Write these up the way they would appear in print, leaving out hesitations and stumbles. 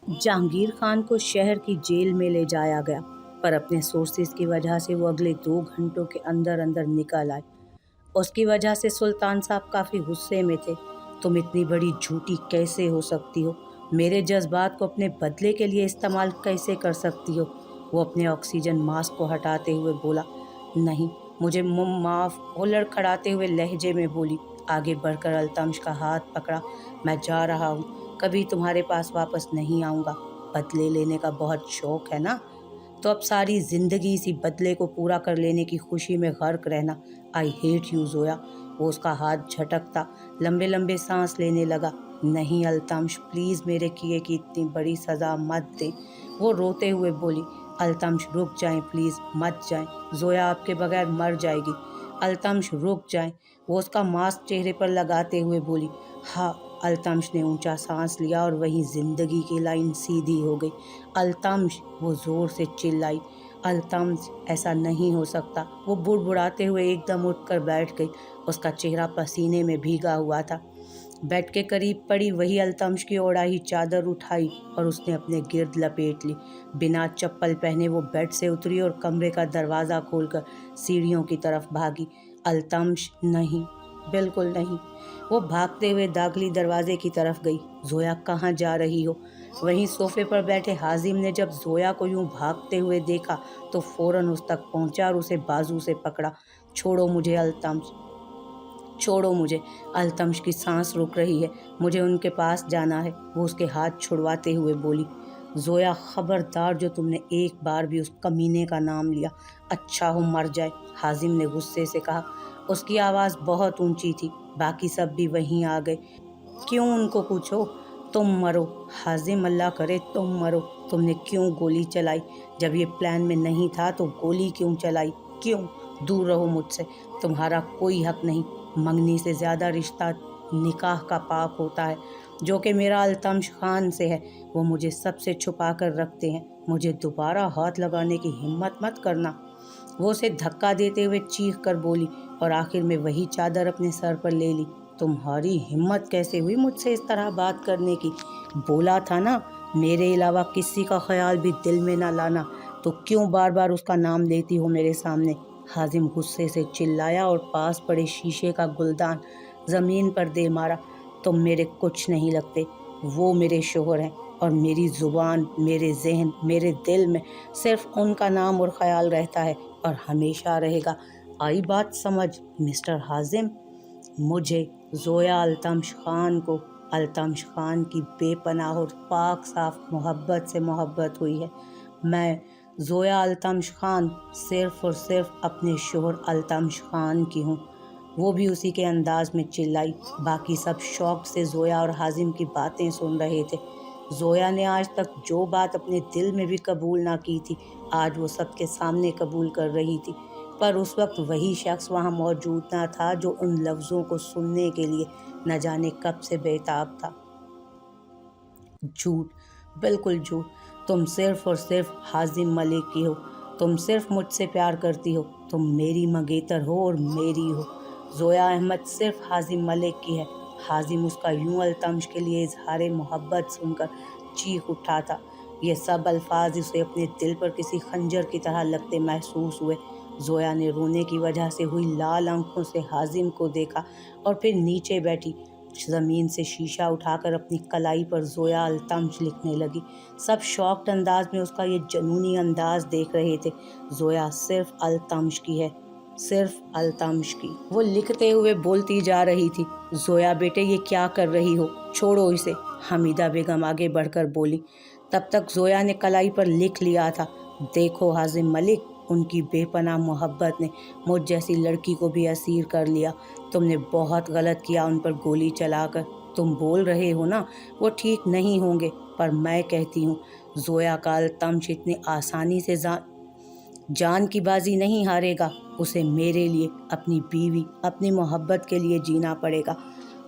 जहांगीर खान को शहर की जेल में ले जाया गया, पर अपने सोर्सेज की वजह से वो अगले 2 घंटों के अंदर अंदर निकल आए। उसकी वजह से सुल्तान साहब काफ़ी गुस्से में थे। तुम इतनी बड़ी झूठी कैसे हो सकती हो? मेरे जज्बात को अपने बदले के लिए इस्तेमाल कैसे कर सकती हो? वो अपने ऑक्सीजन मास्क को हटाते हुए बोला। नहीं, मुझे माफ़, वो लड़खड़ाते हुए लहजे में बोली। आगे बढ़कर अल्तमश का हाथ पकड़ा। मैं जा रहा हूँ, कभी तुम्हारे पास वापस नहीं आऊँगा। बदले लेने का बहुत शौक है ना? तो अब सारी ज़िंदगी इसी बदले को पूरा कर लेने की खुशी में गर्क रहना। I hate you Zoya. वो उसका हाथ झटकता, लंबे लंबे सांस लेने लगा। नहीं अल्तमश, प्लीज़ मेरे किए की इतनी बड़ी सज़ा मत दें। वो रोते हुए बोली। अल्तमश रुक जाएं प्लीज़, मत जाएं। ज़ोया आपके बगैर मर जाएगी। अल्तमश रुक जाएं। वो उसका मास्क चेहरे पर लगाते हुए बोली। हाँ। अल्तमश ने ऊंचा सांस लिया और वहीं ज़िंदगी की लाइन सीधी हो गई। अल्तमश, वो ज़ोर से चिल्लाई। अल्तमश, ऐसा नहीं हो सकता। वो बुड़बुड़ाते हुए एकदम उठकर बैठ गई। उसका चेहरा पसीने में भीगा हुआ था। बेड के करीब पड़ी वही अल्तमश की ओढ़ाई चादर उठाई और उसने अपने गिर्द लपेट ली। बिना चप्पल पहने वो बेड से उतरी और कमरे का दरवाज़ा खोलकर सीढ़ियों की तरफ भागी। अल्तमश, नहीं, बिल्कुल नहीं। वो भागते हुए दाखिली दरवाजे की तरफ गई। ज़ोया, कहाँ जा रही हो? वहीं सोफे पर बैठे हाजिम ने जब ज़ोया को यूं भागते हुए देखा तो फौरन उस तक पहुंचा और उसे बाजू से पकड़ा। छोड़ो मुझे अल्तमश, छोड़ो मुझे। अल्तमश की सांस रुक रही है। मुझे उनके पास जाना है। वो उसके हाथ छुड़वाते हुए बोली। ज़ोया, खबरदार, जो तुमने एक बार भी उस कमीने का नाम लिया, अच्छा हो मर जाए। हाजिम ने गुस्से से कहा। उसकी आवाज़ बहुत ऊंची थी। बाकी सब भी वहीं आ गए। क्यों उनको पूछो, तुम मरो। हाजिम, अल्लाह करे तुम मरो। तुमने क्यों गोली चलाई? जब ये प्लान में नहीं था तो गोली क्यों चलाई? क्यों? दूर रहो मुझसे, तुम्हारा कोई हक नहीं। मंगनी से ज़्यादा रिश्ता निकाह का पाक होता है, जो कि मेरा अल्तमश खान से है। वो मुझे सबसे छुपा कर रखते हैं। मुझे दोबारा हाथ लगाने की हिम्मत मत करना। वो उसे धक्का देते हुए चीख कर बोली और आखिर में वही चादर अपने सर पर ले ली। तुम्हारी हिम्मत कैसे हुई मुझसे इस तरह बात करने की? बोला था ना, मेरे अलावा किसी का ख्याल भी दिल में ना लाना। तो क्यों बार बार उसका नाम लेती हो मेरे सामने? हाजिम गुस्से से चिल्लाया और पास पड़े शीशे का गुलदान ज़मीन पर दे मारा। तुम मेरे कुछ नहीं लगते। वो मेरे शोहर हैं और मेरी ज़ुबान, मेरे जहन, मेरे दिल में सिर्फ उनका नाम और ख़याल रहता है और हमेशा रहेगा। आई बात समझ मिस्टर हाजिम? मुझे, ज़ोया अल्तमश खान को, अल्तमश खान की बेपनाह और पाक साफ मोहब्बत से मोहब्बत हुई है। मैं, ज़ोया अल्तमश खान, सिर्फ़ और सिर्फ अपने शोहर अल्तमश खान की हूँ। वो भी उसी के अंदाज में चिल्लाई। बाकी सब शौक से ज़ोया और हाजिम की बातें सुन रहे थे। ज़ोया ने आज तक जो बात अपने दिल में भी कबूल ना की थी, आज वो सबके सामने कबूल कर रही थी। पर उस वक्त वही शख्स वहाँ मौजूद ना था जो उन लफ्ज़ों को सुनने के लिए न जाने कब से बेताब था। झूठ, बिल्कुल झूठ। तुम सिर्फ़ और सिर्फ हाजिम मलिक की हो। तुम सिर्फ मुझसे प्यार करती हो। तुम मेरी मंगेतर हो और मेरी हो। ज़ोया अहमद सिर्फ हाजिम मलिक की है। हाजिम उसका यूं अल्तमश के लिए इजहार मोहब्बत सुनकर चीख उठा था। ये सब अल्फाज उसे अपने दिल पर किसी खंजर की तरह लगते महसूस हुए। ज़ोया ने रोने की वजह से हुई लाल आंखों से हाजिम को देखा और फिर नीचे बैठी ज़मीन से शीशा उठाकर अपनी कलाई पर ज़ोया अल्तमश लिखने लगी। सब शॉक्ड अंदाज में उसका ये जुनूनी अंदाज देख रहे थे। ज़ोया सिर्फ अल्तमश की है, सिर्फ अल्तमश की। वो लिखते हुए बोलती जा रही थी। ज़ोया बेटे, ये क्या कर रही हो? छोड़ो इसे। हमीदा बेगम आगे बढ़कर बोली। तब तक ज़ोया ने कलाई पर लिख लिया था। देखो हाजिम मलिक, उनकी बेपनाह मोहब्बत ने मुझ जैसी लड़की को भी असीर कर लिया। तुमने बहुत गलत किया उन पर गोली चलाकर। तुम बोल रहे हो ना वो ठीक नहीं होंगे, पर मैं कहती हूँ ज़ोया का अल्तमश इतनी आसानी से जान की बाजी नहीं हारेगा। उसे मेरे लिए, अपनी बीवी, अपनी मोहब्बत के लिए जीना पड़ेगा।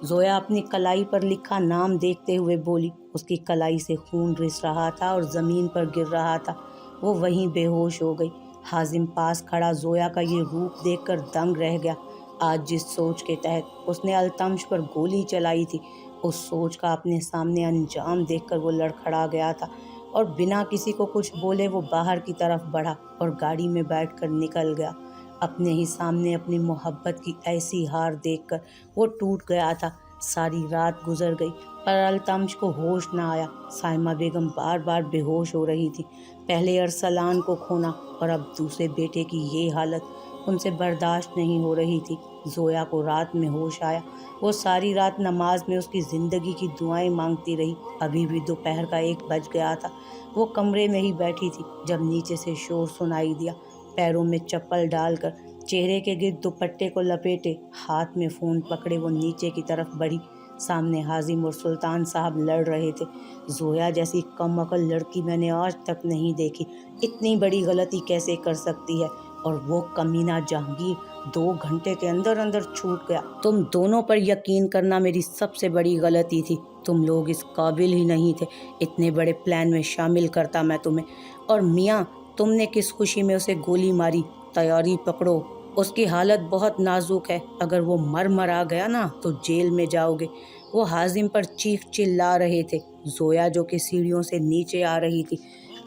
ज़ोया अपनी कलाई पर लिखा नाम देखते हुए बोली। उसकी कलाई से खून रिस रहा था और ज़मीन पर गिर रहा था। वो वहीं बेहोश हो गई। हाजिम पास खड़ा ज़ोया का ये रूप देखकर दंग रह गया। आज जिस सोच के तहत उसने अल्तमश पर गोली चलाई थी, उस सोच का अपने सामने अंजाम देखकर वो लड़खड़ा गया था और बिना किसी को कुछ बोले वो बाहर की तरफ बढ़ा और गाड़ी में बैठकर निकल गया। अपने ही सामने अपनी मोहब्बत की ऐसी हार देखकर वो टूट गया था। सारी रात गुजर गई पर अल्तमश को होश न आया। साइमा बेगम बार बार बेहोश हो रही थी। पहले अरसलान को खोना और अब दूसरे बेटे की ये हालत उनसे बर्दाश्त नहीं हो रही थी। जोया को रात में होश आया। वो सारी रात नमाज में उसकी ज़िंदगी की दुआएं मांगती रही। अभी भी दोपहर का 1 बज गया था। वो कमरे में ही बैठी थी जब नीचे से शोर सुनाई दिया। पैरों में चप्पल डालकर, चेहरे के गिर्द दुपट्टे को लपेटे, हाथ में फ़ोन पकड़े वो नीचे की तरफ बढ़ी। सामने हाजिम और सुल्तान साहब लड़ रहे थे। जोया जैसी कम अकल लड़की मैंने आज तक नहीं देखी। इतनी बड़ी गलती कैसे कर सकती है? और वो कमीना जहांगीर 2 घंटे के अंदर अंदर छूट गया। तुम दोनों पर यकीन करना मेरी सबसे बड़ी गलती थी। तुम लोग इस काबिल ही नहीं थे। इतने बड़े प्लान में शामिल करता मैं तुम्हें। और मियाँ, तुमने किस खुशी में उसे गोली मारी? तैयारी पकड़ो, उसकी हालत बहुत नाजुक है। अगर वो मर आ गया ना तो जेल में जाओगे। वो हाजिम पर चीख चिल्ला रहे थे। जोया जो कि सीढ़ियों से नीचे आ रही थी,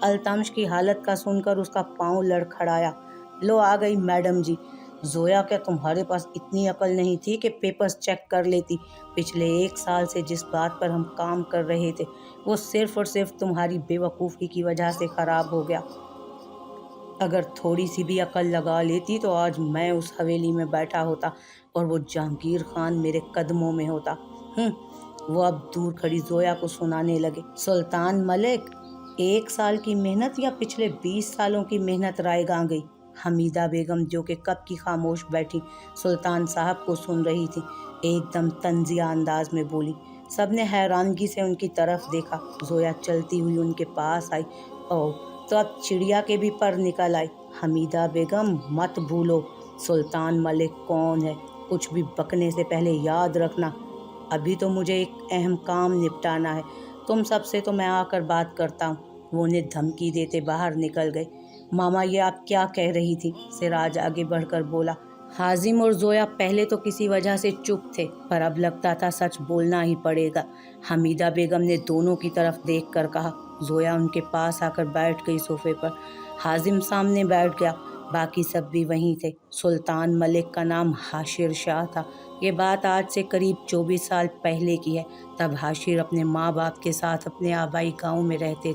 अल्तमश की हालत का सुनकर उसका पाँव लड़खड़ाया। लो आ गई मैडम जी। जोया, क्या तुम्हारे पास इतनी अकल नहीं थी कि पेपर्स चेक कर लेती? पिछले 1 साल से जिस बात पर हम काम कर रहे थे वो सिर्फ और सिर्फ तुम्हारी बेवकूफ़ी की वजह से ख़राब हो गया। अगर थोड़ी सी भी अकल लगा लेती तो आज मैं उस हवेली में बैठा होता और वो जहांगीर खान मेरे कदमों में होता। वो अब दूर खड़ी जोया को सुनाने लगे। सुल्तान मलिक, 1 साल की मेहनत या पिछले 20 सालों की मेहनत रायगां गई? हमीदा बेगम जो कि कब की खामोश बैठी सुल्तान साहब को सुन रही थी, एकदम तंजिया अंदाज में बोली। सबने हैरानगी से उनकी तरफ देखा। जोया चलती हुई उनके पास आई। ओह, तो अब चिड़िया के भी पर निकल आए। हमीदा बेगम, मत भूलो सुल्तान मलिक कौन है। कुछ भी बकने से पहले याद रखना, अभी तो मुझे एक अहम काम निपटाना है। तुम सबसे तो मैं आकर बात करता हूँ। वो उन्हें धमकी देते बाहर निकल गए। मामा, ये आप क्या कह रही थी? सिराज आगे बढ़कर बोला। हाजिम और जोया पहले तो किसी वजह से चुप थे पर अब लगता था सच बोलना ही पड़ेगा। हमीदा बेगम ने दोनों की तरफ देखकर कहा। जोया उनके पास आकर बैठ गई सोफे पर। हाजिम सामने बैठ गया। बाकी सब भी वहीं थे। सुल्तान मलिक का नाम हाशिर शाह था। ये बात आज से करीब 24 साल पहले की है। तब हाशिर अपने माँ बाप के साथ अपने आबाई गाँव में रहते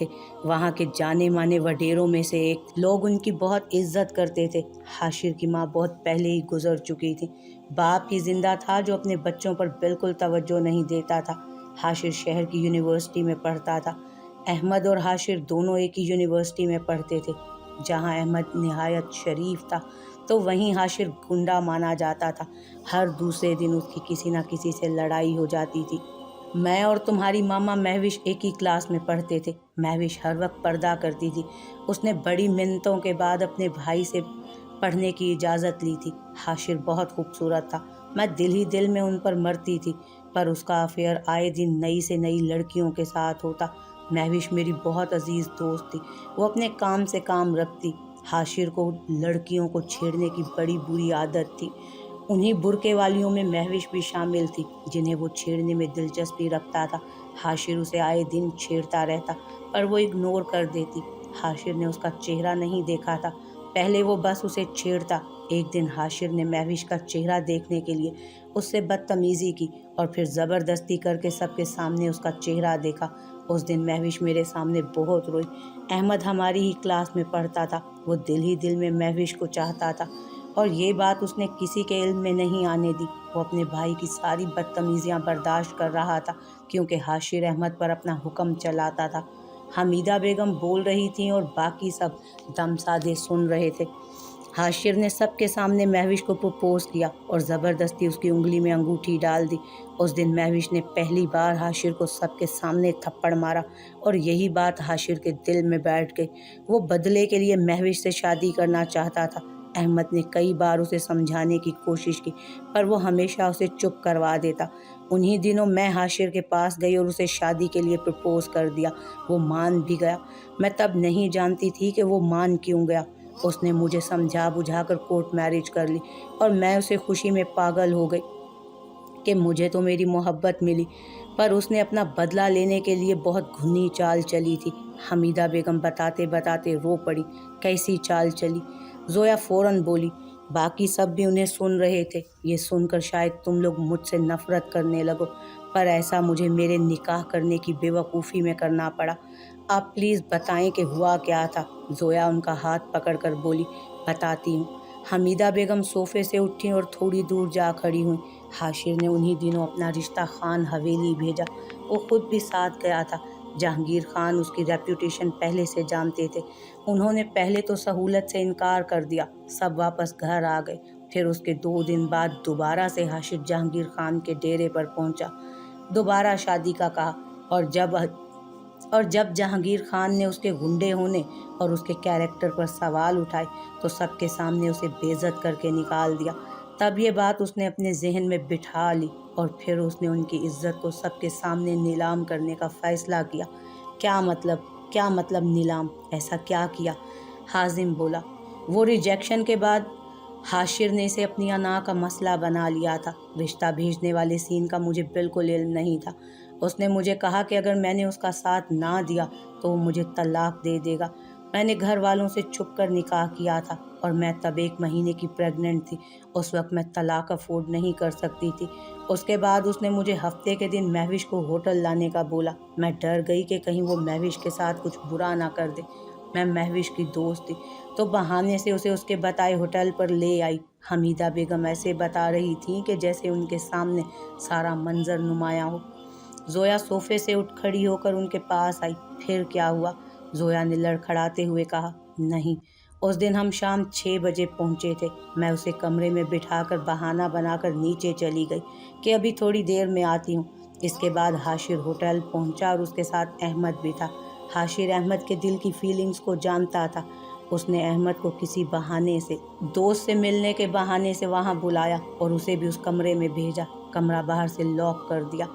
थे। वहाँ के जाने माने वडेरों में से एक। लोग उनकी बहुत इज्जत करते थे। हाशिर की माँ बहुत पहले ही गुजर चुकी थी। बाप ही जिंदा था जो अपने बच्चों पर बिल्कुल तवज्जो नहीं देता था। हाशिर शहर की यूनिवर्सिटी में पढ़ता था। अहमद और हाशिर दोनों एक ही यूनिवर्सिटी में पढ़ते थे। जहाँ अहमद निहायत शरीफ था तो वहीं हाशिर गुंडा माना जाता था। हर दूसरे दिन उसकी किसी न किसी से लड़ाई हो जाती थी। मैं और तुम्हारी मामा महविश एक ही क्लास में पढ़ते थे। महविश हर वक्त पर्दा करती थी। उसने बड़ी मिन्नतों के बाद अपने भाई से पढ़ने की इजाज़त ली थी। हाशिर बहुत खूबसूरत था। मैं दिल ही दिल में उन पर मरती थी, पर उसका अफेयर आए दिन नई से नई लड़कियों के साथ होता। महविश मेरी बहुत अजीज़ दोस्त थी। वो अपने काम से काम रखती। हाशिर को लड़कियों को छेड़ने की बड़ी बुरी आदत थी। उन्हीं बुरके वालियों में महविश भी शामिल थी जिन्हें वो छेड़ने में दिलचस्पी रखता था। हाशिर उसे आए दिन छेड़ता रहता पर वो इग्नोर कर देती। हाशिर ने उसका चेहरा नहीं देखा था। पहले वो बस उसे छेड़ता। एक दिन हाशिर ने महविश का चेहरा देखने के लिए उससे बदतमीज़ी की और फिर ज़बरदस्ती करके सबके सामने उसका चेहरा देखा। उस दिन महविश मेरे सामने बहुत रोई। अहमद हमारी ही क्लास में पढ़ता था। वो दिल ही दिल में महविश को चाहता था और ये बात उसने किसी के इल्म में नहीं आने दी। वो अपने भाई की सारी बदतमीज़ियाँ बर्दाश्त कर रहा था क्योंकि हाशिर अहमद पर अपना हुक्म चलाता था। हमीदा बेगम बोल रही थीं और बाकी सब दम साधे सुन रहे थे। हाशिर ने सबके सामने महविश को प्रपोज किया और ज़बरदस्ती उसकी उंगली में अंगूठी डाल दी। उस दिन महविश ने पहली बार हाशिर को सबके सामने थप्पड़ मारा और यही बात हाशिर के दिल में बैठ गई। वो बदले के लिए महविश से शादी करना चाहता था। अहमद ने कई बार उसे समझाने की कोशिश की पर वो हमेशा उसे चुप करवा देता। उन्हीं दिनों मैं हाशिर के पास गई और उसे शादी के लिए प्रपोज कर दिया। वो मान भी गया। मैं तब नहीं जानती थी कि वो मान क्यों गया। اس نے مجھے سمجھا بجھا کر کورٹ میرج کر لی اور میں اسے خوشی میں پاگل ہو گئی کہ مجھے تو میری محبت ملی، پر اس نے اپنا بدلہ لینے کے لیے بہت گھنی چال چلی تھی۔ حمیدہ بیگم بتاتے بتاتے رو پڑی۔ کیسی چال چلی؟ زویا فوراً بولی۔ باقی سب بھی انہیں سن رہے تھے۔ یہ سن کر شاید تم لوگ مجھ سے نفرت کرنے لگو، پر ایسا مجھے میرے نکاح کرنے کی بے وقوفی میں کرنا پڑا۔ آپ پلیز بتائیں کہ ہوا کیا تھا؟ زویا ان کا ہاتھ پکڑ کر بولی۔ بتاتی ہوں۔ حمیدہ بیگم صوفے سے اٹھیں اور تھوڑی دور جا کھڑی ہوئیں۔ حاشر نے انہی دنوں اپنا رشتہ خان حویلی بھیجا۔ وہ خود بھی ساتھ گیا تھا۔ جہانگیر خان اس کی ریپوٹیشن پہلے سے جانتے تھے۔ انہوں نے پہلے تو سہولت سے انکار کر دیا، سب واپس گھر آ گئے۔ پھر اس کے 2 دن بعد دوبارہ سے حاشر جہانگیر خان کے ڈیرے پر پہنچا۔ دوبارہ شادی کا کہا، اور جب جہانگیر خان نے اس کے گنڈے ہونے اور اس کے کیریکٹر پر سوال اٹھائے تو سب کے سامنے اسے بے عزت کر کے نکال دیا۔ تب یہ بات اس نے اپنے ذہن میں بٹھا لی اور پھر اس نے ان کی عزت کو سب کے سامنے نیلام کرنے کا فیصلہ کیا۔ کیا مطلب نیلام؟ ایسا کیا کیا؟ حازم بولا۔ وہ ریجیکشن کے بعد حاشر نے اسے اپنی انا کا مسئلہ بنا لیا تھا۔ رشتہ بھیجنے والے سین کا مجھے بالکل علم نہیں تھا۔ اس نے مجھے کہا کہ اگر میں نے اس کا ساتھ نہ دیا تو وہ مجھے طلاق دے دے گا۔ میں نے گھر والوں سے چھپ کر نکاح کیا تھا اور میں تب 1 مہینے کی پریگننٹ تھی۔ اس وقت میں طلاق افورڈ نہیں کر سکتی تھی۔ اس کے بعد اس نے مجھے ہفتے کے دن مہوش کو ہوٹل لانے کا بولا۔ میں ڈر گئی کہ کہیں وہ مہوش کے ساتھ کچھ برا نہ کر دے۔ میں مہوش کی دوست تھی تو بہانے سے اسے اس کے بتائے ہوٹل پر لے آئی۔ حمیدہ بیگم ایسے بتا رہی تھیں کہ جیسے ان کے سامنے سارا منظر نمایاں ہو۔ زویا صوفے سے اٹھ کھڑی ہو کر ان کے پاس آئی۔ پھر کیا ہوا؟ زویا نے لڑکھڑاتے ہوئے کہا۔ نہیں، اس دن ہم شام 6 بجے پہنچے تھے۔ میں اسے کمرے میں بٹھا کر بہانہ بنا کر نیچے چلی گئی کہ ابھی تھوڑی دیر میں آتی ہوں۔ اس کے بعد حاشر ہوٹل پہنچا اور اس کے ساتھ احمد بھی تھا۔ حاشر احمد کے دل کی فیلنگز کو جانتا تھا۔ اس نے احمد کو کسی بہانے سے، دوست سے ملنے کے بہانے سے وہاں بلایا اور اسے بھی اس کمرے میں بھیجا۔ کمرہ باہر سے لاک کر دیا۔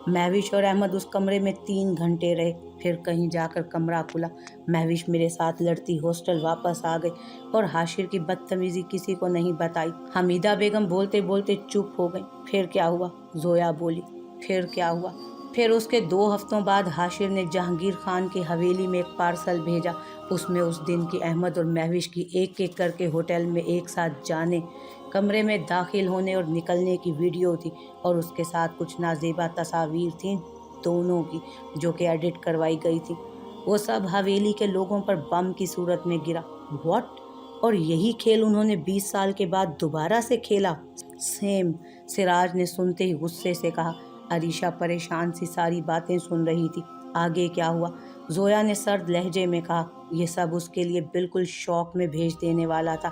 مہوش اور احمد اس کمرے میں 3 گھنٹے رہے۔ پھر کہیں جا کر کمرہ کھلا۔ مہوش میرے ساتھ لڑتی ہاسٹل واپس آ گئی اور حاشر کی بدتمیزی کسی کو نہیں بتائی۔ حمیدہ بیگم بولتے بولتے چپ ہو گئی۔ پھر کیا ہوا؟ زویا بولی۔ پھر کیا ہوا؟ پھر اس کے 2 ہفتوں بعد حاشر نے جہانگیر خان کی حویلی میں ایک پارسل بھیجا۔ اس میں اس دن کی احمد اور مہوش کی ایک ایک کر کے ہوٹل میں ایک ساتھ جانے، کمرے میں داخل ہونے اور نکلنے کی ویڈیو تھی اور اس کے ساتھ کچھ نازیبا تصاویر تھیں دونوں کی جو کہ ایڈٹ کروائی گئی تھی۔ وہ سب حویلی کے لوگوں پر بم کی صورت میں گرا۔ واٹ؟ اور یہی کھیل انہوں نے 20 سال کے بعد دوبارہ سے کھیلا؟ سیم، سراج نے سنتے ہی غصے سے کہا۔ عریشہ پریشان سی ساری باتیں سن رہی تھی۔ آگے کیا ہوا؟ زویا نے سرد لہجے میں کہا۔ یہ سب اس کے لیے بالکل شوق میں بھیج دینے والا تھا۔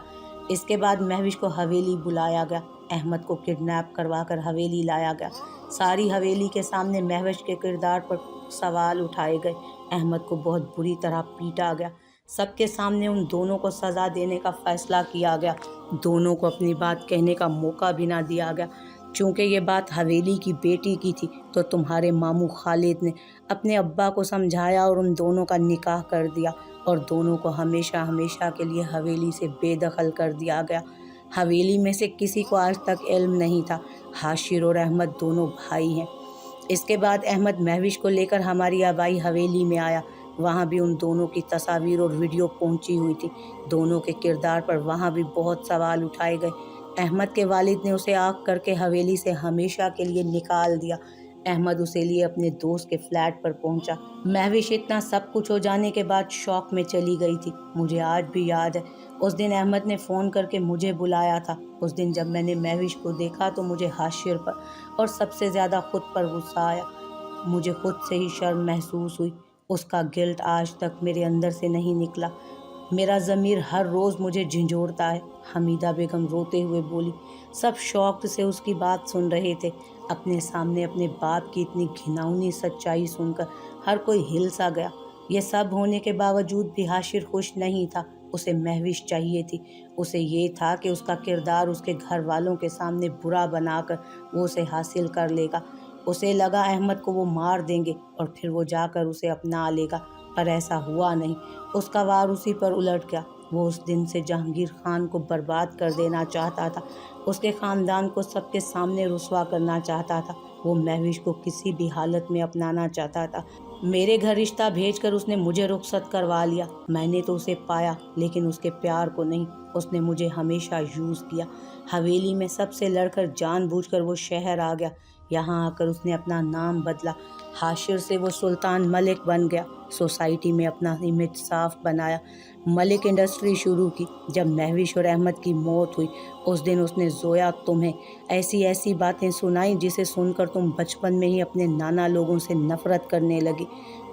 اس کے بعد مہوش کو حویلی بلایا گیا۔ احمد کو کڈنیپ کروا کر حویلی لایا گیا۔ ساری حویلی کے سامنے مہوش کے کردار پر سوال اٹھائے گئے۔ احمد کو بہت بری طرح پیٹا گیا۔ سب کے سامنے ان دونوں کو سزا دینے کا فیصلہ کیا گیا۔ دونوں کو اپنی بات کہنے کا موقع بھی نہ دیا گیا۔ چونکہ یہ بات حویلی کی بیٹی کی تھی تو تمہارے ماموں خالد نے اپنے ابا کو سمجھایا اور ان دونوں کا نکاح کر دیا اور دونوں کو ہمیشہ ہمیشہ کے لیے حویلی سے بے دخل کر دیا گیا۔ حویلی میں سے کسی کو آج تک علم نہیں تھا۔ حاشر اور احمد دونوں بھائی ہیں۔ اس کے بعد احمد مہوش کو لے کر ہماری آبائی حویلی میں آیا۔ وہاں بھی ان دونوں کی تصاویر اور ویڈیو پہنچی ہوئی تھی۔ دونوں کے کردار پر وہاں بھی بہت سوال اٹھائے گئے۔ احمد کے والد نے اسے آگ کر کے حویلی سے ہمیشہ کے لیے نکال دیا۔ احمد اسے لیے اپنے دوست کے فلیٹ پر پہنچا۔ مہوش اتنا سب کچھ ہو جانے کے بعد شوق میں چلی گئی تھی۔ مجھے آج بھی یاد ہے اس دن احمد نے فون کر کے مجھے بلایا تھا۔ اس دن جب میں نے مہوش کو دیکھا تو مجھے حاشر پر اور سب سے زیادہ خود پر غصہ آیا۔ مجھے خود سے ہی شرم محسوس ہوئی۔ اس کا گلٹ آج تک میرے اندر سے نہیں نکلا۔ میرا ضمیر ہر روز مجھے جھنجھوڑتا ہے۔ حمیدہ بیگم روتے ہوئے بولی۔ سب شوق سے اس کی بات سن رہے تھے۔ اپنے سامنے اپنے باپ کی اتنی گھناؤنی سچائی سن کر ہر کوئی ہل سا گیا۔ یہ سب ہونے کے باوجود بھی حاشر خوش نہیں تھا۔ اسے مہوش چاہیے تھی۔ اسے یہ تھا کہ اس کا کردار اس کے گھر والوں کے سامنے برا بنا کر وہ اسے حاصل کر لے گا۔ اسے لگا احمد کو وہ مار دیں گے اور پھر وہ جا کر اسے اپنا لے گا، پر ایسا ہوا نہیں۔ اس کا وار اسی پر الٹ گیا۔ وہ اس دن سے جہانگیر خان کو برباد کر دینا چاہتا تھا، اس کے خاندان کو سب کے سامنے رسوا کرنا چاہتا تھا۔ وہ مہوش کو کسی بھی حالت میں اپنانا چاہتا تھا۔ میرے گھر رشتہ بھیج کر اس نے مجھے رخصت کروا لیا۔ میں نے تو اسے پایا لیکن اس کے پیار کو نہیں۔ اس نے مجھے ہمیشہ یوز کیا۔ حویلی میں سب سے لڑ کر جان بوجھ کر وہ شہر آ گیا۔ یہاں آ کر اس نے اپنا نام بدلا، حاشر سے وہ سلطان ملک بن گیا۔ سوسائٹی میں اپنا امیج صاف بنایا، ملک انڈسٹری شروع کی۔ جب مہوش اور احمد کی موت ہوئی اس دن اس نے زویا تمہیں ایسی ایسی باتیں سنائیں جسے سن کر تم بچپن میں ہی اپنے نانا لوگوں سے نفرت کرنے لگی۔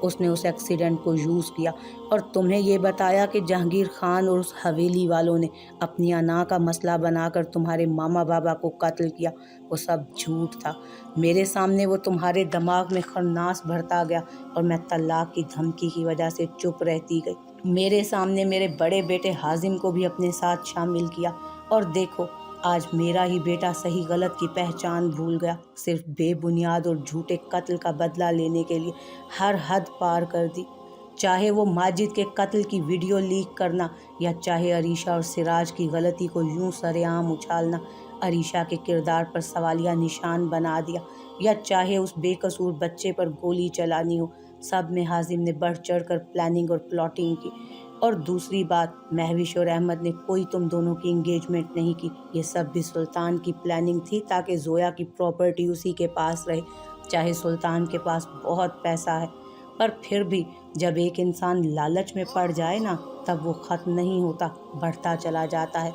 اس نے اس ایکسیڈنٹ کو یوز کیا اور تمہیں یہ بتایا کہ جہانگیر خان اور اس حویلی والوں نے اپنی انا کا مسئلہ بنا کر تمہارے ماما بابا کو قتل کیا۔ وہ سب جھوٹ تھا۔ میرے سامنے وہ تمہارے دماغ میں خناس بھرتا گیا اور میں طلاق کی دھمکی کی وجہ سے چپ رہتی گئی۔ میرے سامنے میرے بڑے بیٹے حازم کو بھی اپنے ساتھ شامل کیا، اور دیکھو آج میرا ہی بیٹا صحیح غلط کی پہچان بھول گیا۔ صرف بے بنیاد اور جھوٹے قتل کا بدلہ لینے کے لیے ہر حد پار کر دی، چاہے وہ ماجد کے قتل کی ویڈیو لیک کرنا، یا چاہے عریشہ اور سراج کی غلطی کو یوں سر عام اچھالنا، عریشہ کے کردار پر سوالیہ نشان بنا دیا، یا چاہے اس بے قصور بچے پر گولی چلانی ہو۔ سب میں حازم نے بڑھ چڑھ کر پلاننگ اور پلاٹنگ کی۔ اور دوسری بات، مہوش اور احمد نے کوئی تم دونوں کی انگیجمنٹ نہیں کی۔ یہ سب بھی سلطان کی پلاننگ تھی تاکہ زویا کی پراپرٹی اسی کے پاس رہے۔ چاہے سلطان کے پاس بہت پیسہ ہے، پر پھر بھی جب ایک انسان لالچ میں پڑ جائے نا، تب وہ ختم نہیں ہوتا، بڑھتا چلا جاتا ہے۔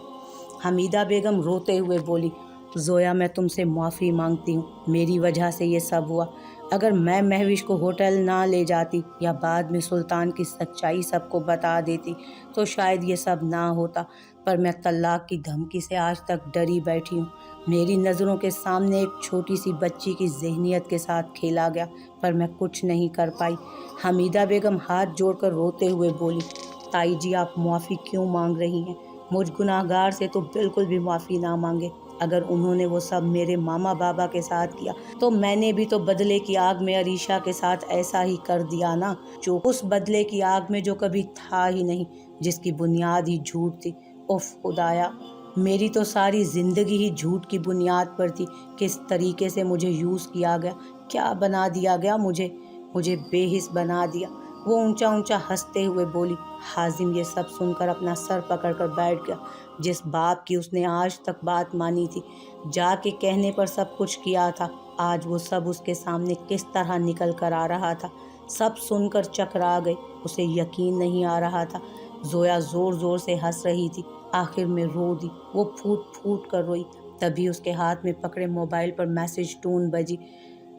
حمیدہ بیگم روتے ہوئے بولی، زویا میں تم سے معافی مانگتی ہوں، میری وجہ سے یہ سب ہوا۔ اگر میں مہوش کو ہوٹل نہ لے جاتی یا بعد میں سلطان کی سچائی سب کو بتا دیتی تو شاید یہ سب نہ ہوتا، پر میں طلاق کی دھمکی سے آج تک ڈری بیٹھی ہوں۔ میری نظروں کے سامنے ایک چھوٹی سی بچی کی ذہنیت کے ساتھ کھیلا گیا، پر میں کچھ نہیں کر پائی۔ حمیدہ بیگم ہاتھ جوڑ کر روتے ہوئے بولی، تائی جی آپ معافی کیوں مانگ رہی ہیں؟ مجھ گناہ گار سے تو بالکل بھی معافی نہ مانگے۔ اگر انہوں نے وہ سب میرے ماما بابا کے ساتھ کیا تو میں نے بھی تو بدلے کی آگ میں عریشہ کے ساتھ ایسا ہی کر دیا نا، جو اس بدلے کی آگ میں جو کبھی تھا ہی نہیں، جس کی بنیاد ہی جھوٹ تھی۔ اف خدایا، میری تو ساری زندگی ہی جھوٹ کی بنیاد پر تھی۔ کس طریقے سے مجھے یوز کیا گیا، کیا بنا دیا گیا، مجھے بے حس بنا دیا۔ وہ اونچا اونچا ہنستے ہوئے بولی۔ حازم یہ سب سن کر اپنا سر پکڑ کر بیٹھ گیا۔ جس باپ کی اس نے آج تک بات مانی تھی، جا کے کہنے پر سب کچھ کیا تھا، آج وہ سب اس کے سامنے کس طرح نکل کر آ رہا تھا۔ سب سن کر چکرا گئے، اسے یقین نہیں آ رہا تھا۔ زویا زور زور سے ہنس رہی تھی، آخر میں رو دی۔ وہ پھوٹ پھوٹ کر روئی۔ تبھی اس کے ہاتھ میں پکڑے موبائل پر میسج ٹون بجی۔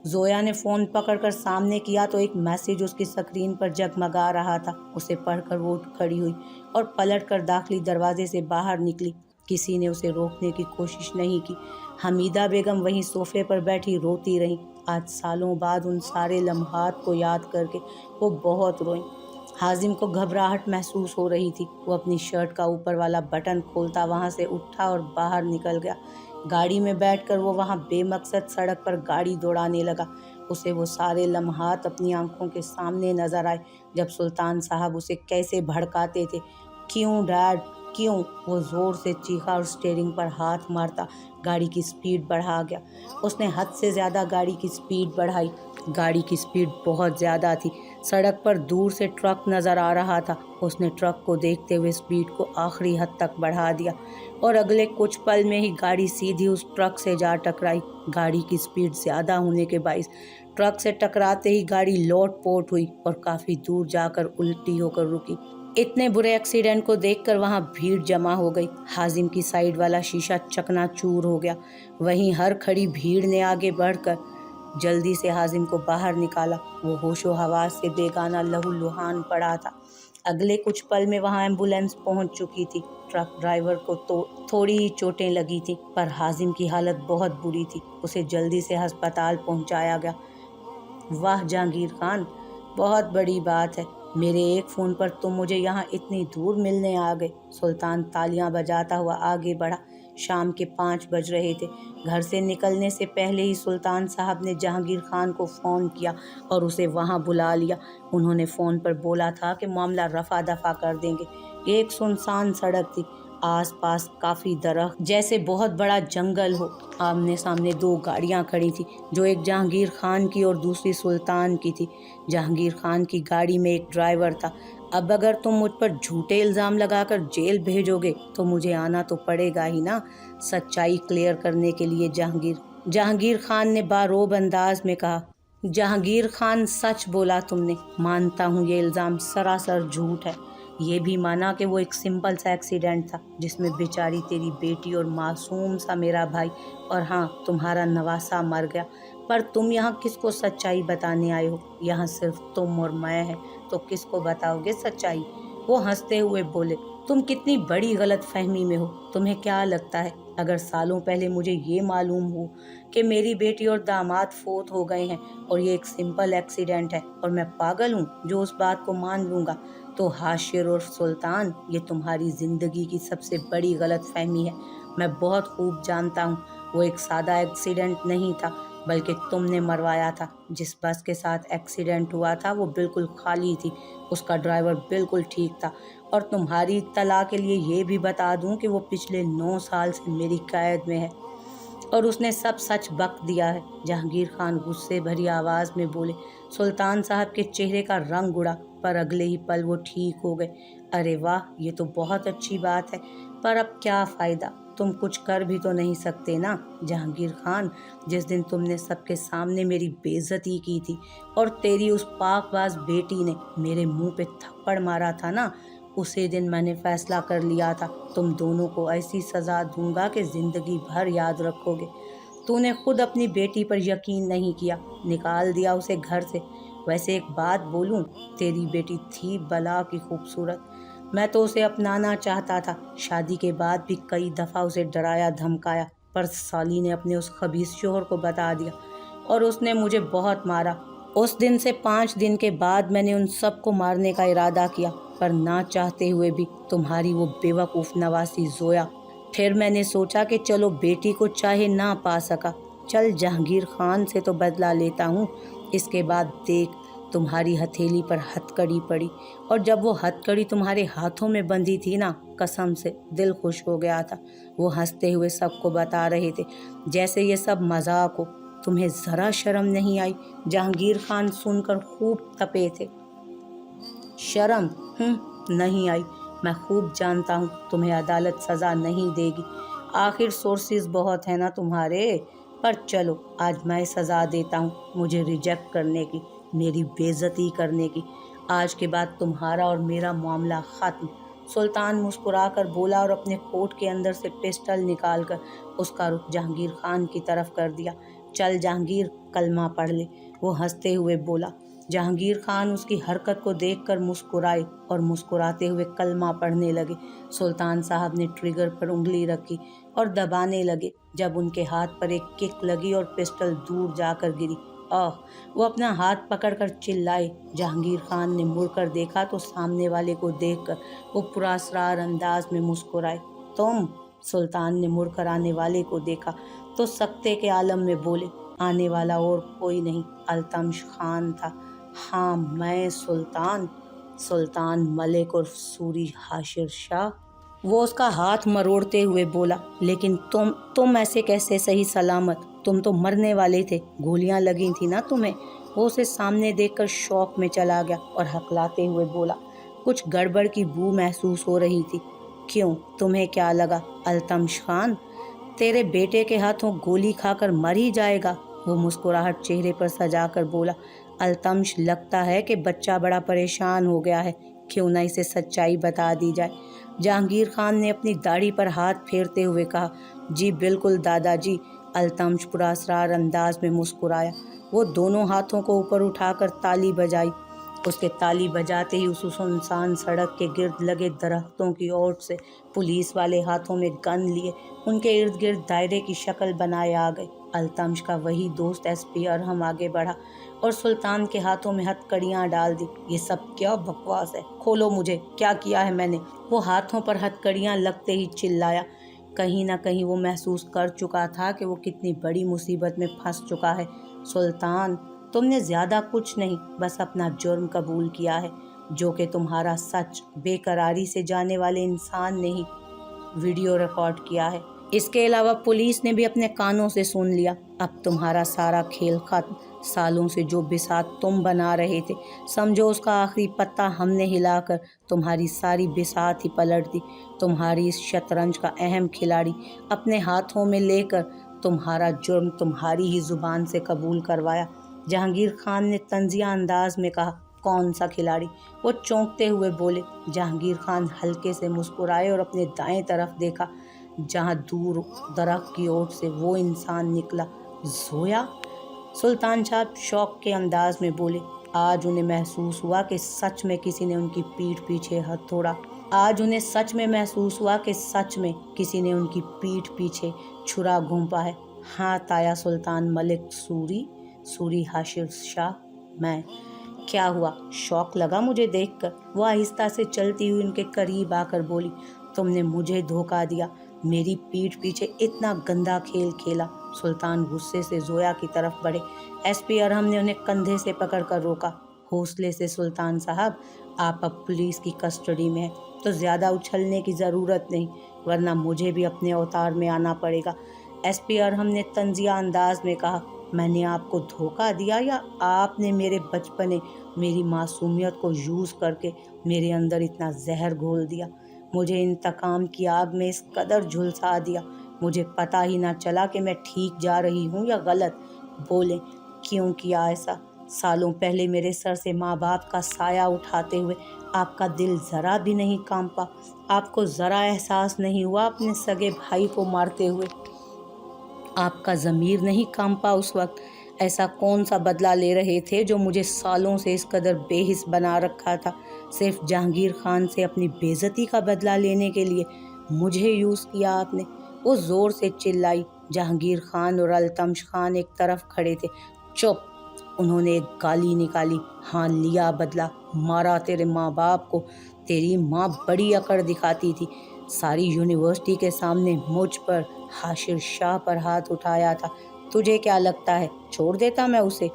زویا نے فون پکڑ کر سامنے کیا تو ایک میسج اس کی سکرین پر جگمگا رہا تھا۔ اسے پڑھ کر وہ اٹھ کھڑی ہوئی اور پلٹ کر داخلی دروازے سے باہر نکلی۔ کسی نے اسے روکنے کی کوشش نہیں کی۔ حمیدہ بیگم وہیں صوفے پر بیٹھی روتی رہیں۔ آج سالوں بعد ان سارے لمحات کو یاد کر کے وہ بہت روئیں۔ حازم کو گھبراہٹ محسوس ہو رہی تھی۔ وہ اپنی شرٹ کا اوپر والا بٹن کھولتا وہاں سے اٹھا اور باہر نکل گیا۔ گاڑی میں بیٹھ کر وہ وہاں بے مقصد سڑک پر گاڑی دوڑانے لگا۔ اسے وہ سارے لمحات اپنی آنکھوں کے سامنے نظر آئے جب سلطان صاحب اسے کیسے بھڑکاتے تھے۔ کیوں ڈیڈ، کیوں؟ وہ زور سے چیخا اور اسٹیئرنگ پر ہاتھ مارتا گاڑی کی سپیڈ بڑھا گیا۔ اس نے حد سے زیادہ گاڑی کی سپیڈ بڑھائی۔ گاڑی کی سپیڈ بہت زیادہ تھی۔ سڑک پر دور سے ٹرک نظر آ رہا تھا۔ اس نے ٹرک کو دیکھتے ہوئے سپیڈ کو آخری حد تک بڑھا دیا اور اگلے کچھ پل میں ہی گاڑی سیدھی اس ٹرک سے جا ٹکرائی۔ گاڑی کی سپیڈ زیادہ ہونے کے باعث ٹرک سے ٹکراتے ہی گاڑی لوٹ پوٹ ہوئی اور کافی دور جا کر الٹی ہو کر رکی۔ اتنے برے ایکسیڈنٹ کو دیکھ کر وہاں بھیڑ جمع ہو گئی۔ حازم کی سائیڈ والا شیشہ چکنا چور ہو گیا۔ وہیں ہر کھڑی بھیڑ نے آگے بڑھ کر جلدی سے حازم کو باہر نکالا۔ وہ ہوش و حواس سے بیگانہ لہو لہان پڑا تھا۔ اگلے کچھ پل میں وہاں ایمبولینس پہنچ چکی تھی۔ ٹرک ڈرائیور کو تھوڑی ہی چوٹیں لگی تھیں، پر حازم کی حالت بہت بری تھی۔ اسے جلدی سے ہسپتال پہنچایا گیا۔ واہ جہانگیر خان، بہت بڑی بات ہے، میرے ایک فون پر تم مجھے یہاں اتنی دور ملنے آ گئے۔ سلطان تالیاں بجاتا ہوا آگے بڑھا۔ شام کے 5 بج رہے تھے۔ گھر سے نکلنے سے پہلے ہی سلطان صاحب نے جہانگیر خان کو فون کیا اور اسے وہاں بلا لیا۔ انہوں نے فون پر بولا تھا کہ معاملہ رفع دفع کر دیں گے۔ ये एक सुनसान सड़क थी, आस पास काफ़ी दरख्त, जैसे बहुत बड़ा जंगल हो। आमने सामने दो गाड़ियां खड़ी थी, जो एक जहांगीर खान की और दूसरी सुल्तान की थी। जहांगीर खान की गाड़ी में एक ड्राइवर था। अब अगर तुम मुझ पर झूठे इल्ज़ाम लगाकर जेल भेजोगे तो मुझे आना तो पड़ेगा ही ना, सच्चाई क्लियर करने के लिए। जहांगीर खान ने बारोब अंदाज में कहा। जहांगीर खान, सच बोला तुमने। मानता हूँ ये इल्ज़ाम सरासर झूठ है। ये भी माना कि वो एक सिंपल सा एक्सीडेंट था, जिसमें बेचारी तेरी बेटी और मासूम सा मेरा भाई और हाँ, तुम्हारा नवासा मर गया। पर तुम यहाँ किसको सच्चाई बताने आए हो? यहाँ सिर्फ तुम और मैं हैं, तो किसको बताओगे सच्चाई? वो हंसते हुए बोले, तुम कितनी बड़ी गलत फहमी में हो। तुम्हें क्या लगता है अगर सालों पहले मुझे ये मालूम हो कि मेरी बेटी और दामाद फोत हो गए हैं और ये एक सिंपल एक्सीडेंट है और मैं पागल हूँ जो उस बात को मान लूँगा? तो हाशिर और सुल्तान, ये तुम्हारी ज़िंदगी की सबसे बड़ी गलत फहमी है। मैं बहुत खूब जानता हूँ वो एक सादा एक्सीडेंट नहीं था, बल्कि तुमने मरवाया था। जिस बस के साथ एक्सीडेंट हुआ था वो बिल्कुल खाली थी, उसका ड्राइवर बिल्कुल ठीक था। और तुम्हारी इत्तला के लिए ये भी बता दूं कि वो पिछले 9 साल से मेरी कैद में है और उसने सब सच बक दिया है। जहांगीर खान गुस्से भरी आवाज़ में बोले। सुल्तान साहब के चेहरे का रंग उड़ा, पर अगले ही पल वो ठीक हो गए। अरे वाह, ये तो बहुत अच्छी बात है, पर अब क्या फ़ायदा? तुम कुछ कर भी तो नहीं सकते ना। जहांगीर खान, जिस दिन तुमने सबके सामने मेरी बेइज्जती की थी और तेरी उस पाकबाज बेटी ने मेरे मुंह पे थप्पड़ मारा था ना, उसी दिन मैंने फैसला कर लिया था तुम दोनों को ऐसी सज़ा दूंगा कि ज़िंदगी भर याद रखोगे। तूने खुद अपनी बेटी पर यकीन नहीं किया, निकाल दिया उसे घर से। वैसे एक बात बोलूं, तेरी बेटी थी बला की खूबसूरत। मैं तो उसे अपनाना चाहता था, शादी के बाद भी कई दफ़ा उसे डराया धमकाया, पर साली ने अपने उस खबीस शोहर को बता दिया और उसने मुझे बहुत मारा। उस दिन से 5 दिन के बाद मैंने उन सबको मारने का इरादा किया, पर ना चाहते हुए भी तुम्हारी वो बेवकूफ़ नवासी जोया। फिर मैंने सोचा कि चलो बेटी को चाहे ना पा सका, चल जहांगीर खान से तो बदला लेता हूँ। इसके बाद देख, तुम्हारी हथेली पर हथकड़ी पड़ी, और जब वो हथकड़ी तुम्हारे हाथों में बंधी थी ना, कसम से दिल खुश हो गया था। वो हंसते हुए सबको बता रहे थे जैसे ये सब मजाक हो। तुम्हें ज़रा शर्म नहीं आई? जहांगीर खान सुनकर खूब तपे थे। शर्म? नहीं आई। मैं खूब जानता हूँ तुम्हें अदालत सज़ा नहीं देगी। आखिर सोर्सेज बहुत है ना तुम्हारे। पर चलो, आज मैं सज़ा देता हूँ मुझे रिजेक्ट करने की, मेरी बेइज्जती करने की। आज के बाद तुम्हारा और मेरा मामला ख़त्म। सुल्तान मुस्कुराकर बोला और अपने कोट के अंदर से पिस्टल निकालकर उसका रुख जहांगीर खान की तरफ कर दिया। चल जहांगीर, कलमा पढ़ ले, वो हंसते हुए बोला। जहांगीर खान उसकी हरकत को देखकर मुस्कुराए और मुस्कुराते हुए कलमा पढ़ने लगे। सुल्तान साहब ने ट्रिगर पर उंगली रखी और दबाने लगे। जब उनके हाथ पर एक किक लगी और पिस्टल दूर जाकर गिरी, आह! वो अपना हाथ पकड़कर चिल्लाए। जहांगीर खान ने मुड़कर देखा तो सामने वाले को देखकर वो पुरस्कार अंदाज में मुस्कुराए। तुम? सुल्तान ने मुड़कर आने वाले को देखा तो सकते के आलम में बोले। आने वाला और कोई नहीं, अल्तमश खान था। हाँ, मैं सुल्तान, सुल्तान मलिक उर्फ सूरी हाशिर शाह। वो उसका हाथ मरोड़ते हुए बोला, लेकिन तुम ऐसे कैसे सही सलामत? तुम तो मरने वाले थे, गोलियां लगी थी ना तुम्हें। वो उसे सामने देखकर शौक में चला गया और हकलाते हुए बोला, कुछ गड़बड़ की बू महसूस हो रही थी। क्यों, तुम्हें क्या लगा अल्तमश खान तेरे बेटे के हाथों गोली खाकर मर ही जाएगा? वो मुस्कुराहट चेहरे पर सजाकर बोला। अल्तमश, लगता है कि बच्चा बड़ा परेशान हो गया है, क्यों ना इसे सच्चाई बता दी जाए। जहांगीर खान ने अपनी दाढ़ी पर हाथ फेरते हुए कहा, जी बिल्कुल दादाजी। अल्तमश पुरस्कार अंदाज में मुस्कुराया। वो दोनों हाथों को ऊपर उठाकर ताली बजाई। उसके ताली बजाते ही उस सुनसान सड़क के गिर्द लगे दरख्तों की ओर से पुलिस वाले हाथों में गन लिए उनके इर्द गिर्द दायरे की शक्ल बनाए आ गए। अल्तमश का वही दोस्त एसपी अरहम आगे बढ़ा और सुल्तान के हाथों में हथकड़ियाँ डाल दी। ये सब क्या बकवास है? खोलो मुझे, क्या किया है मैंने? वो हाथों पर हथकड़ियाँ लगते ही चिल्लाया। कहीं ना कहीं वो महसूस कर चुका था कि वो कितनी बड़ी मुसीबत में फंस चुका है। सुल्तान, तुमने ज़्यादा कुछ नहीं, बस अपना जुर्म कबूल किया है। जो कि तुम्हारा सच बेकरारी से जाने वाले इंसान ने ही वीडियो रिकॉर्ड किया है। इसके अलावा पुलिस ने भी अपने कानों से सुन लिया। अब तुम्हारा सारा खेल खत्म। सालों से जो बिसात तुम बना रहे थे, समझो उसका आखिरी पत्ता हमने हिलाकर तुम्हारी सारी बिसात ही पलट दी। तुम्हारी इस शतरंज का अहम खिलाड़ी अपने हाथों में लेकर तुम्हारा जुर्म तुम्हारी ही जुबान से कबूल करवाया। जहांगीर खान ने तंजिया अंदाज में कहा। कौन सा खिलाड़ी? वो चौंकते हुए बोले। जहांगीर खान हल्के से मुस्कुराए और अपने दाएं तरफ देखा, जहां दूर दरख्त की ओर से वो इंसान निकला। जोया? सुल्तान साहब शौक के अंदाज में बोले। आज उन्हें महसूस हुआ कि सच में किसी ने उनकी पीठ पीछे हथौड़ा आज उन्हें सच में महसूस हुआ कि सच में किसी ने उनकी पीठ पीछे छुरा घोंपा है। हाथ आया सुल्तान मलिक सूरी हाशिर शाह। मैं। क्या हुआ? शौक लगा मुझे देखकर? वो आहिस्ता से चलती हुई उनके करीब आकर बोली। तुमने मुझे धोखा दिया, मेरी पीठ पीछे इतना गंदा खेल खेला। सुल्तान गुस्से से जोया की तरफ बढ़े। एसपी अरहम ने उन्हें कंधे से पकड़कर रोका। हौसले से सुल्तान साहब, आप अब पुलिस की कस्टडी में हैं, तो ज़्यादा उछलने की ज़रूरत नहीं, वरना मुझे भी अपने अवतार में आना पड़ेगा। एसपी अरहम ने तंजिया अंदाज में कहा। मैंने आपको धोखा दिया या आपने मेरे बचपने, मेरी मासूमियत को यूज़ करके मेरे अंदर इतना जहर घोल दिया, मुझे इंतकाम की आग में इस कदर झुलसा दिया, मुझे पता ही ना चला कि मैं ठीक जा रही हूँ या गलत। बोले, क्यों किया ऐसा? सालों पहले मेरे सर से माँ बाप का साया उठाते हुए आपका दिल ज़रा भी नहीं कांपा? आपको ज़रा एहसास नहीं हुआ अपने सगे भाई को मारते हुए? आपका ज़मीर नहीं कांपा उस वक्त? ऐसा कौन सा बदला ले रहे थे जो मुझे सालों से इस कदर बेहिस बना रखा था? सिर्फ जहांगीर खान से अपनी बेइज्जती का बदला लेने के लिए मुझे यूज़ किया आपने। वो ज़ोर से चिल्लाई। जहांगीर खान और अल्तमश खान एक तरफ खड़े थे। चुप! उन्होंने एक गाली निकाली। हाँ, लिया बदला, मारा तेरे माँ बाप को। तेरी माँ बड़ी अकड़ दिखाती थी, सारी यूनिवर्सिटी के सामने मुझ पर, हाशिर शाह पर हाथ उठाया था। तुझे क्या लगता है छोड़ देता मैं उसे?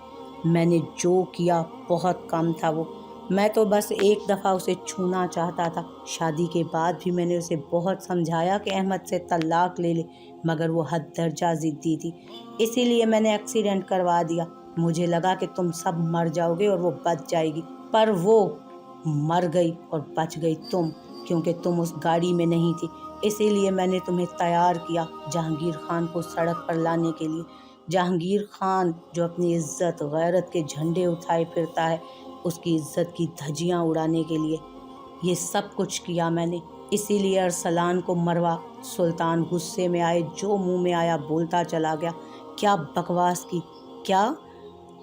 मैंने जो किया बहुत कम था वो। मैं तो बस एक दफ़ा उसे छूना चाहता था। शादी के बाद भी मैंने उसे बहुत समझाया कि अहमद से तलाक ले ले, मगर वो हद दर्जा ज़िद्दी थी। इसीलिए मैंने एक्सीडेंट करवा दिया। मुझे लगा कि तुम सब मर जाओगे और वो बच जाएगी, पर वो मर गई और बच गई तुम, क्योंकि तुम उस गाड़ी में नहीं थी। इसीलिए मैंने तुम्हें तैयार किया जहांगीर खान को सड़क पर लाने के लिए। जहांगीर खान जो अपनी इज्जत गैरत के झंडे उठाए फिरता है, उसकी इज्जत की धज्जियां उड़ाने के लिए ये सब कुछ किया मैंने। इसीलिए अरसलान को मरवा। सुल्तान गुस्से में आए, जो मुंह में आया बोलता चला गया। क्या बकवास की? क्या?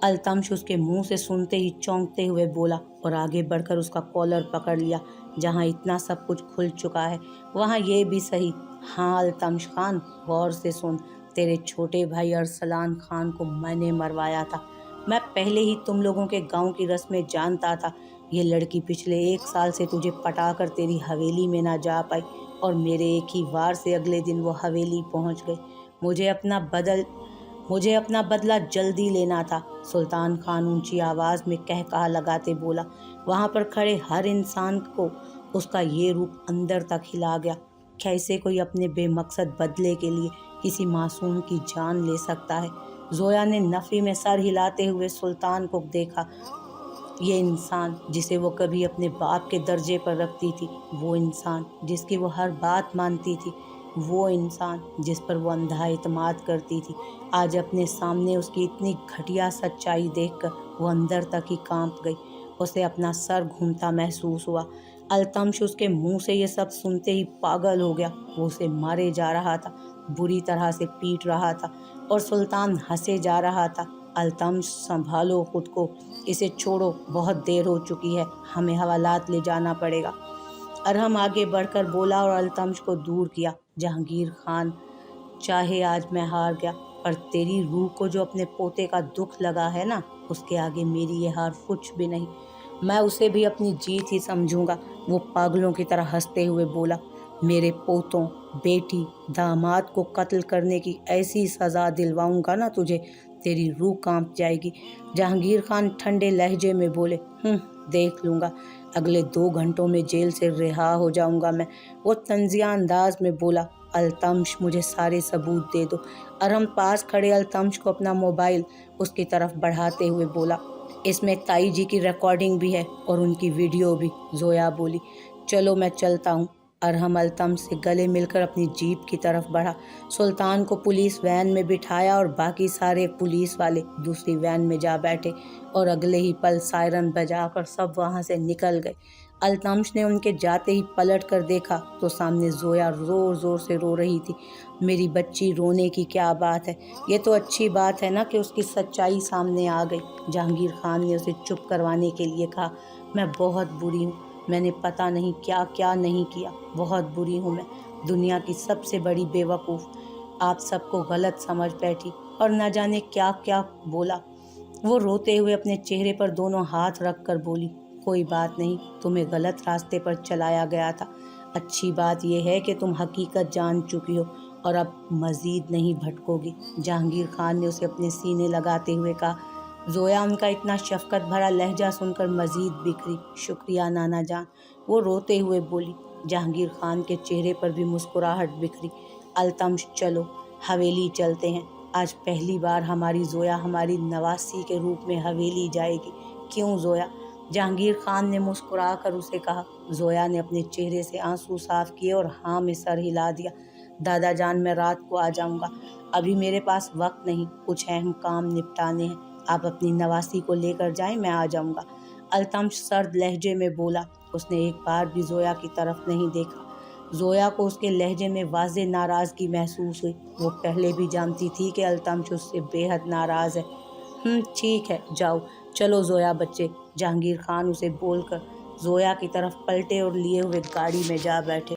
अल्तमश उसके मुंह से सुनते ही चौंकते हुए बोला और आगे बढ़कर उसका कॉलर पकड़ लिया। जहां इतना सब कुछ खुल चुका है, वहां ये भी सही। हाँ अल्तमश खान, गौर से सुन। तेरे छोटे भाई अरसलान खान को मैंने मरवाया था। मैं पहले ही तुम लोगों के गांव की रस्में जानता था। ये लड़की पिछले 1 साल से तुझे पटाकर तेरी हवेली में ना जा पाई, और मेरे एक ही वार से अगले दिन वो हवेली पहुंच गई। मुझे अपना बदला जल्दी लेना था। सुल्तान खान ऊंची आवाज़ में कहकहा लगाते बोला। वहाँ पर खड़े हर इंसान को उसका ये रूप अंदर तक हिला गया। कैसे कोई अपने बेमकसद बदले के लिए किसी मासूम की जान ले सकता है? जोया ने नफ़ी में सर हिलाते हुए सुल्तान को देखा। ये इंसान जिसे वो कभी अपने बाप के दर्जे पर रखती थी, वो इंसान जिसकी वो हर बात मानती थी, वो इंसान जिस पर वो अंधा एतमाद करती थी, आज अपने सामने उसकी इतनी घटिया सच्चाई देखकर वो अंदर तक ही कांप गई। उसे अपना सर घूमता महसूस हुआ। अल्तमश उसके मुंह से ये सब सुनते ही पागल हो गया। वो उसे मारे जा रहा था, बुरी तरह से पीट रहा था, और सुल्तान हंसे जा रहा था। अल्तमश, संभालो खुद को, इसे छोड़ो, बहुत देर हो चुकी है, हमें हवालात ले जाना पड़ेगा। अरहम आगे बढ़कर बोला और अल्तमश को दूर किया। जहांगीर खान, चाहे आज मैं हार गया, पर तेरी रूह को जो अपने पोते का दुख लगा है ना, उसके आगे मेरी ये हार कुछ भी नहीं। मैं उसे भी अपनी जीत ही समझूंगा। वो पागलों की तरह हंसते हुए बोला। मेरे पोतों, बेटी, दामाद को कत्ल करने की ऐसी सज़ा दिलवाऊंगा ना तुझे, तेरी रूह कांप जाएगी। जहांगीर खान ठंडे लहजे में बोले। देख लूँगा, अगले 2 घंटों में जेल से रिहा हो जाऊँगा मैं। वो तंज़िया अंदाज में बोला। अल्तमश, मुझे सारे सबूत दे दो। अरहम पास खड़े अल्तमश को अपना मोबाइल उसकी तरफ बढ़ाते हुए बोला। इसमें ताई जी की रिकॉर्डिंग भी है और उनकी वीडियो भी, ज़ोया बोली। चलो मैं चलता हूँ। अरहम अल्तमश से गले मिलकर अपनी जीप की तरफ बढ़ा। सुल्तान को पुलिस वैन में बिठाया और बाकी सारे पुलिस वाले दूसरी वैन में जा बैठे और अगले ही पल सायरन बजाकर सब वहाँ से निकल गए। अल्तमश ने उनके जाते ही पलट कर देखा तो सामने ज़ोया ज़ोर ज़ोर से रो रही थी। मेरी बच्ची, रोने की क्या बात है? ये तो अच्छी बात है ना कि उसकी सच्चाई सामने आ गई। जहांगीर खान ने उसे चुप करवाने के लिए कहा। मैं बहुत बुरी हूँ, मैंने पता नहीं क्या क्या नहीं किया, बहुत बुरी हूँ मैं, दुनिया की सबसे बड़ी बेवकूफ़। आप सबको गलत समझ बैठी और न जाने क्या क्या बोला। वो रोते हुए अपने चेहरे पर दोनों हाथ रख कर बोली। कोई बात नहीं, तुम्हें गलत रास्ते पर चलाया गया था। अच्छी बात यह है कि तुम हकीकत जान चुकी हो और अब मज़ीद नहीं भटकोगी। जहांगीर खान ने उसे अपने सीने लगाते हुए कहा। ज़ोया उनका इतना शफ़क़त भरा लहजा सुनकर मज़ीद बिखरी। शुक्रिया नाना जान, वो रोते हुए बोली। जहांगीर खान के चेहरे पर भी मुस्कुराहट बिखरी। अल्तमश, चलो हवेली चलते हैं। आज पहली बार हमारी ज़ोया हमारी नवासी के रूप में हवेली जाएगी। क्यों ज़ोया? जहांगीर खान ने मुस्कुरा कर उसे कहा। ज़ोया ने अपने चेहरे से आंसू साफ किए और हाँ में सर हिला दिया। दादा जान, मैं रात को आ जाऊंगा, अभी मेरे पास वक्त नहीं, कुछ अहम काम निपटाने हैं। आप अपनी नवासी को लेकर जाएं, मैं आ जाऊंगा। अल्तमश सर्द लहजे में बोला। उसने एक बार भी ज़ोया की तरफ नहीं देखा। ज़ोया को उसके लहजे में वाज़े नाराज़गी महसूस हुई। वो पहले भी जानती थी कि अल्तमश उससे बेहद नाराज़ है। ठीक है, जाओ, चलो ज़ोया बच्चे। जहांगीर खान उसे बोलकर ज़ोया की तरफ पलटे और लिए हुए गाड़ी में जा बैठे।